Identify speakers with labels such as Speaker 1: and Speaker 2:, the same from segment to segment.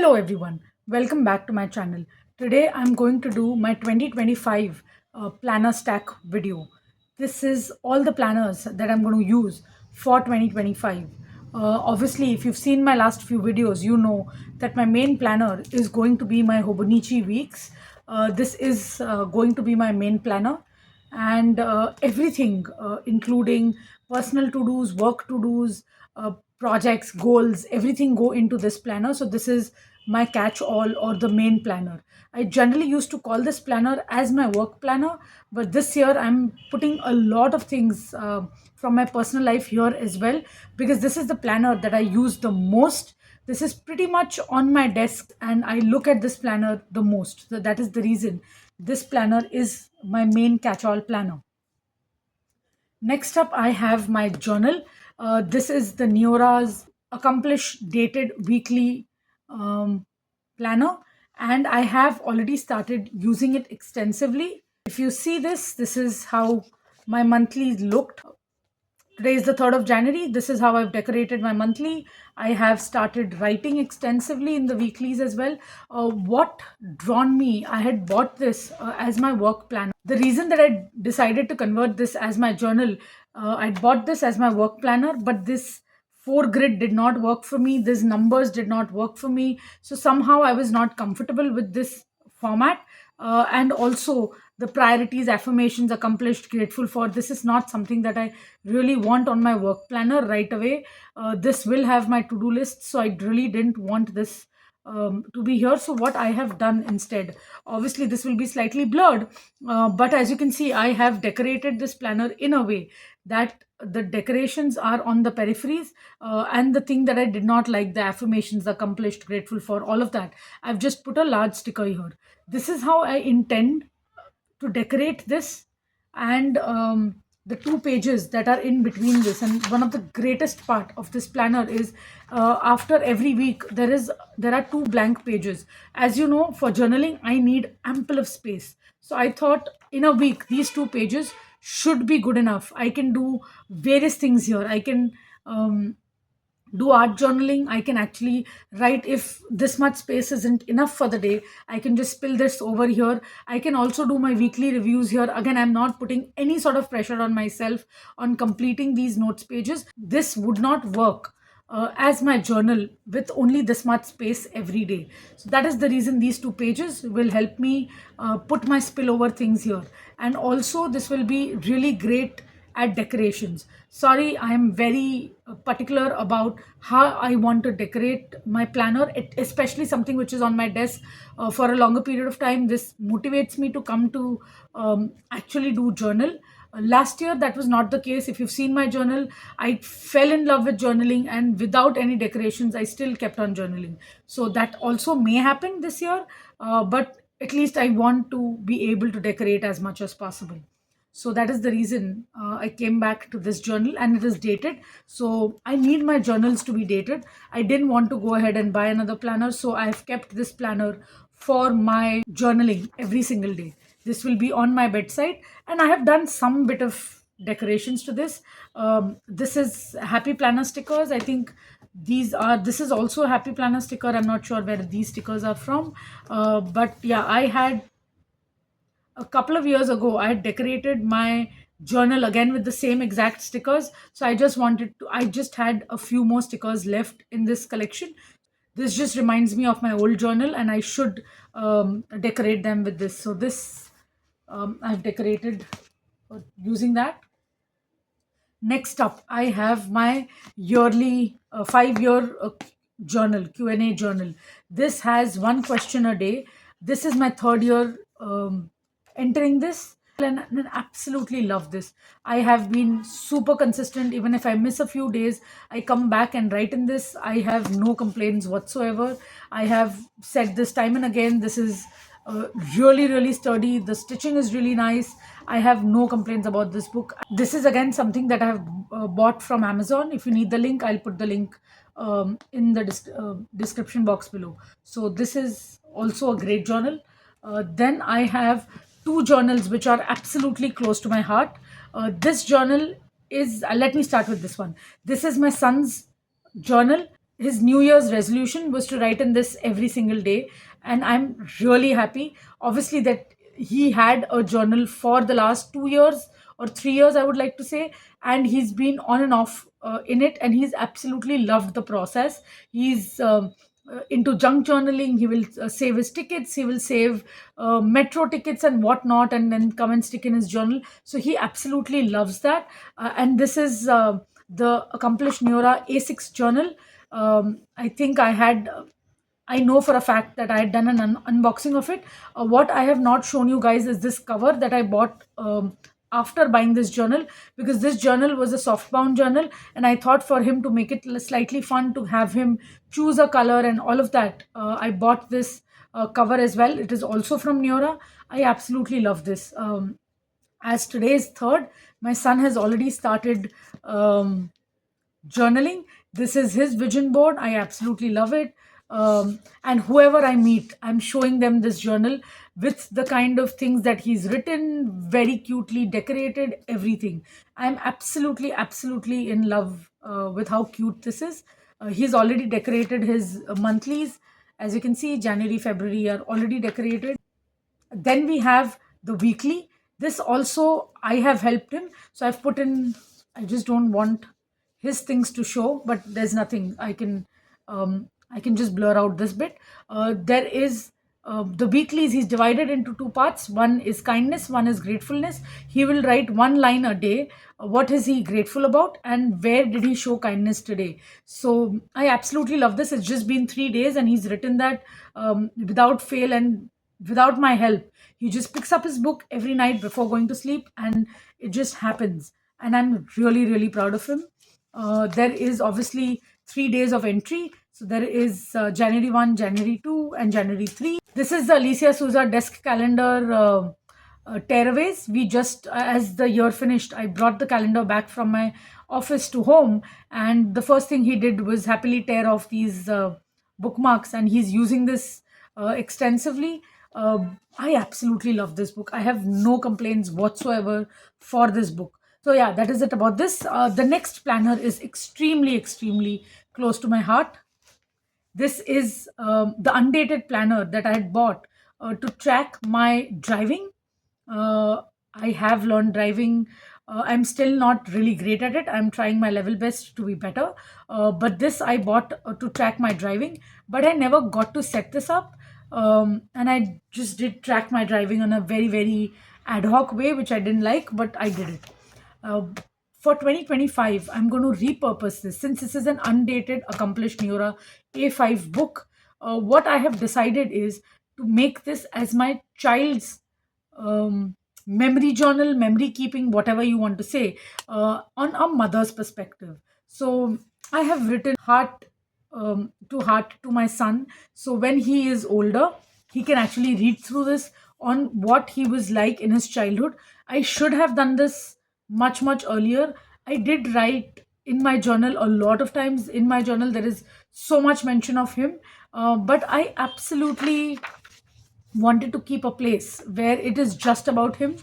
Speaker 1: Hello everyone, welcome back to my channel. Today I'm going to do my 2025 planner stack video. This is all the planners that I'm going to use for 2025. Obviously, if you've seen my last few videos, you know that my main planner is going to be my Hobonichi weeks. This is going to be my main planner, and everything, including personal to-dos, work to-dos, projects, goals, everything go into this planner. So this is my catch-all or the main planner. I generally used to call this planner as my work planner, but this year I'm putting a lot of things from my personal life here as well, because this is the planner that I use the most. This is pretty much on my desk and I look at this planner the most. So that is the reason this planner is my main catch-all planner. Next up, I have my journal. This is the Neora's Accomplished Dated Weekly planner, and I have already started using it extensively. If you see this, this is how my monthly looked. Today is the 3rd of January. This is how I've decorated my monthly. I have started writing extensively in the weeklies as well. What drawn me, I had bought this as my work planner. The reason that I decided to convert this as my journal, I bought this as my work planner, but this 4 grid did not work for me. These numbers did not work for me. So somehow I was not comfortable with this format. And also the priorities, affirmations, accomplished, grateful for, this is not something that I really want on my work planner right away. This will have my to-do list, so I really didn't want this to be here. So what I have done instead, obviously this will be slightly blurred, but as you can see, I have decorated this planner in a way that the decorations are on the peripheries, and the thing that I did not like, the affirmations, the accomplished, grateful for, all of that, I've just put a large sticker here. This is how I intend to decorate this, and the 2 pages that are in between this. And one of the greatest part of this planner is, after every week there are 2 blank pages. As you know, for journaling I need ample of space, so I thought in a week these 2 pages should be good enough. I can do various things here. I can do art journaling. I can actually write, if this much space isn't enough for the day, I can just spill this over here. I can also do my weekly reviews here. Again, I'm not putting any sort of pressure on myself on completing these notes pages. This would not work as my journal with only this much space every day. So that is the reason these 2 pages will help me put my spillover things here. And also this will be really great at decorations. Sorry, I am very particular about how I want to decorate my planner, especially something which is on my desk for a longer period of time. This motivates me to come to actually do journal. Last year, that was not the case. If you've seen my journal, I fell in love with journaling, and without any decorations, I still kept on journaling. So that also may happen this year, but at least I want to be able to decorate as much as possible. So that is the reason I came back to this journal, and it is dated. So I need my journals to be dated. I didn't want to go ahead and buy another planner. So I've kept this planner for my journaling every single day. This will be on my bedside, and I have done some bit of decorations to this. This is happy planner stickers. I think this is also a happy planner sticker. I'm not sure where these stickers are from. But yeah, I had a couple of years ago, I had decorated my journal again with the same exact stickers. So I just had a few more stickers left in this collection. This just reminds me of my old journal, and I should decorate them with this. So this I've decorated using that. Next up, I have my yearly 5-year journal, Q&A journal. This has one question a day. This is my 3rd year entering this, and I absolutely love this. I have been super consistent. Even if I miss a few days, I come back and write in this. I have no complaints whatsoever. I have said this time and again. This is really sturdy. The stitching is really nice. I have no complaints about this book. This is again something that I have bought from Amazon. If you need the link, I'll put the link in the description box below. So this is also a great journal. Then I have 2 journals which are absolutely close to my heart. This journal is, let me start with this one. This is my son's journal. his New Year's resolution was to write in this every single day, and I'm really happy. Obviously, that he had a journal for the last 2 years or 3 years, I would like to say, and he's been on and off in it, and he's absolutely loved the process. He's into junk journaling. He will save his tickets. He will save metro tickets and whatnot, and then come and stick in his journal. So he absolutely loves that. And this is the Accomplished Neora A6 journal. I think I know for a fact that I had done an unboxing of it. What I have not shown you guys is this cover that I bought after buying this journal, because this journal was a softbound journal, and I thought for him to make it slightly fun to have him choose a color and all of that. I bought this cover as well. It is also from Neora. I absolutely love this. As today is third, my son has already started journaling. This is his vision board. I absolutely love it. And whoever I meet, I'm showing them this journal with the kind of things that he's written, very cutely decorated, everything. I'm absolutely, absolutely in love with how cute this is. He's already decorated his monthlies. As you can see, January, February are already decorated. Then we have the weekly. This also I have helped him. So I've put in, I just don't want his things to show, but there's nothing. I can just blur out this bit. There is the weeklies, he's divided into two parts. One is kindness, one is gratefulness. He will write one line a day. What is he grateful about, and where did he show kindness today? So I absolutely love this. It's just been 3 days, and he's written that without fail and without my help. He just picks up his book every night before going to sleep, and it just happens. And I'm really, really proud of him. There is obviously 3 days of entry. So there is January 1, January 2, and January 3. This is the Alicia Souza desk calendar tearaways. We just, as the year finished, I brought the calendar back from my office to home, and the first thing he did was happily tear off these bookmarks, and he's using this extensively. I absolutely love this book. I have no complaints whatsoever for this book. So yeah, that is it about this. The next planner is extremely, extremely close to my heart. This is the undated planner that I had bought to track my driving. I have learned driving. I'm still not really great at it. I'm trying my level best to be better. But this I bought to track my driving, but I never got to set this up. And I just did track my driving on a very, very ad hoc way, which I didn't like, but I did it. Uh, for 2025, I'm going to repurpose this, since this is an undated Accomplished Neora A5 book. What I have decided is to make this as my child's memory journal, memory keeping, whatever you want to say, on a mother's perspective. So I have written heart to my son. So when he is older, he can actually read through this on what he was like in his childhood. I should have done this much, much earlier. I did write in my journal a lot of times. In my journal, there is so much mention of him. But I absolutely wanted to keep a place where it is just about him.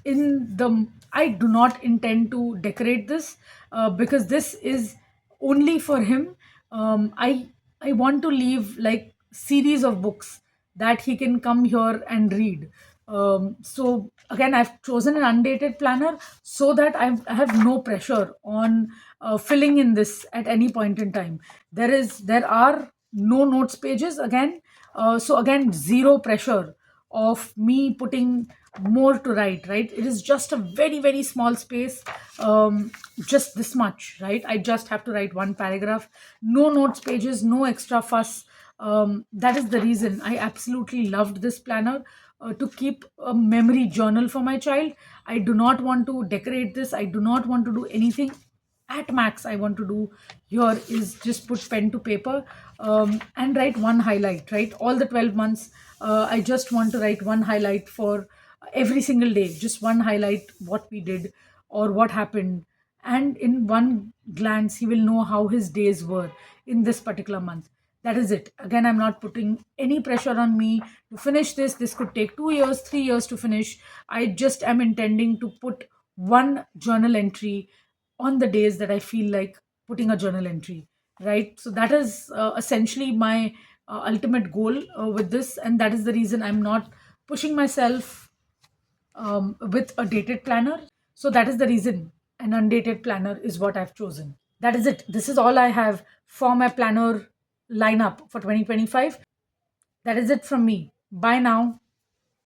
Speaker 1: In the I do not intend to decorate this because this is only for him. I want to leave like series of books that he can come here and read. So again, I've chosen an undated planner so that I have no pressure on filling in this at any point in time. There are no notes pages again. So again, zero pressure of me putting more to write, right? It is just a very, very small space, just this much, right? I just have to write one paragraph, no notes pages, no extra fuss. That is the reason I absolutely loved this planner, to keep a memory journal for my child. I do not want to decorate this. I do not want to do anything. At max, I want to do here is just put pen to paper, and write one highlight, right? All the 12 months, I just want to write one highlight for every single day, just one highlight, what we did or what happened. And in one glance, he will know how his days were in this particular month. That is it. Again, I'm not putting any pressure on me to finish this. This could take 2 years, 3 years to finish. I just am intending to put one journal entry on the days that I feel like putting a journal entry. right? So that is essentially my ultimate goal with this, and that is the reason I'm not pushing myself with a dated planner. So that is the reason an undated planner is what I've chosen. That is it. This is all I have for my planner lineup for 2025. That is it from me. Bye now.